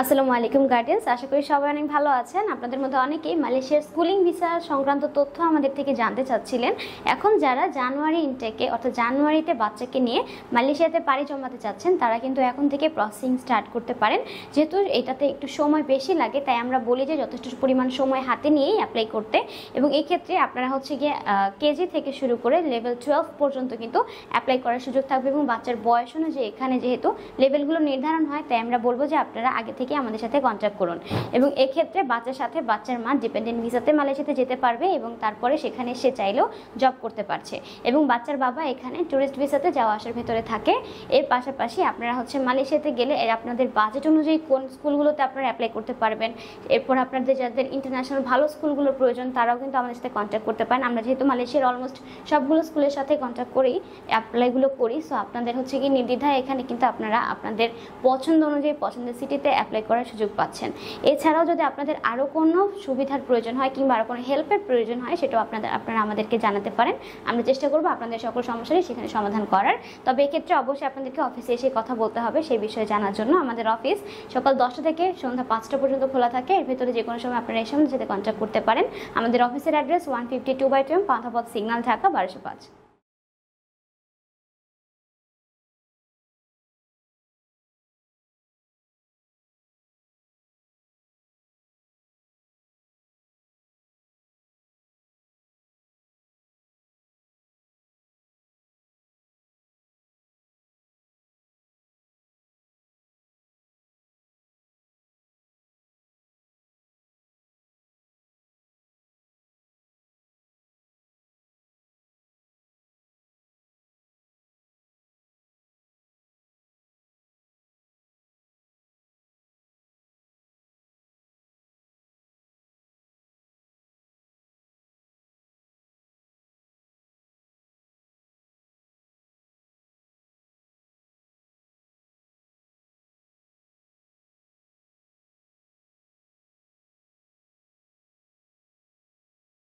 আসসালামু আলাইকুম গার্ডিয়ান্স, আশা করি সবাই অনেক ভালো আছেন। আপনাদের মধ্যে অনেকেই মালয়েশিয়ার স্কুলিং ভিসা সংক্রান্ত তথ্য আমাদের থেকে জানতে চাচ্ছিলেন। এখন যারা জানুয়ারি ইনটেকে অর্থাৎ জানুয়ারিতে বাচ্চাকে নিয়ে মালয়েশিয়াতে পাড়ি জমাতে চাচ্ছেন, তারা কিন্তু এখন থেকে প্রসেসিং স্টার্ট করতে পারেন। যেহেতু এটাতে একটু সময় বেশি লাগে, তাই আমরা বলি যে যথেষ্ট পরিমাণ সময় হাতে নিয়েই অ্যাপ্লাই করতে। এবং এই ক্ষেত্রে আপনারা হচ্ছে গিয়ে কেজি থেকে শুরু করে লেভেল 12 পর্যন্ত কিন্তু অ্যাপ্লাই করার সুযোগ থাকবে। এবং বাচ্চার বয়স অনুযায়ী এখানে যেহেতু লেভেলগুলো নির্ধারণ হয়, তাই আমরা বলবো যে আপনারা আগে থেকে আমাদের সাথে কন্ট্যাক্ট করুন। এবং এক্ষেত্রে বাচ্চার সাথে বাচ্চার মা ডিপেন্ডেন্ট ভিসাতে মালয়েশিয়াতে যেতে পারবে এবং তারপরে সেখানে সে চাইলেও জব করতে পারছে। এবং বাচ্চার বাবা এখানে ট্যুরিস্ট ভিসাতে যাওয়া আসার ভেতরে থাকে। এর পাশাপাশি আপনারা হচ্ছে মালয়েশিয়াতে গেলে আপনাদের বাজেট অনুযায়ী কোন স্কুলগুলোতে আপনারা অ্যাপ্লাই করতে পারবেন। এরপর আপনাদের যাদের ইন্টারন্যাশনাল ভালো স্কুলগুলোর প্রয়োজন, তারাও কিন্তু আমাদের সাথে কন্ট্যাক্ট করতে পারেন। আমরা যেহেতু মালয়েশিয়ার অলমোস্ট সবগুলো স্কুলের সাথে কন্ট্যাক্ট করেই অ্যাপ্লাইগুলো করি, সো আপনাদের হচ্ছে কি নির্দ্বিধায় এখানে কিন্তু আপনারা আপনাদের পছন্দ অনুযায়ী পছন্দের সিটিতে অ্যাপ্লাই করার সুযোগ পাচ্ছেন। এছাড়াও যদি আপনাদের আরও কোনো সুবিধার প্রয়োজন হয় কিংবা আরও কোনো হেল্পের প্রয়োজন হয়, সেটাও আপনারা আমাদেরকে জানাতে পারেন। আমরা চেষ্টা করবো আপনাদের সকল সমস্যারই সেখানে সমাধান করার। তবে এক্ষেত্রে অবশ্যই আপনাদেরকে অফিসে এসে কথা বলতে হবে সেই বিষয়ে জানার জন্য। আমাদের অফিস সকাল 10টা থেকে সন্ধ্যা 5টা পর্যন্ত খোলা থাকে। এর ভেতরে যে কোনো সময় আপনারা এসে আমাদের সাথে কন্ট্যাক্ট করতে পারেন। আমাদের অফিসের অ্যাড্রেস 152/2 পান্থাপথ সিগন্যাল, ঢাকা 1205।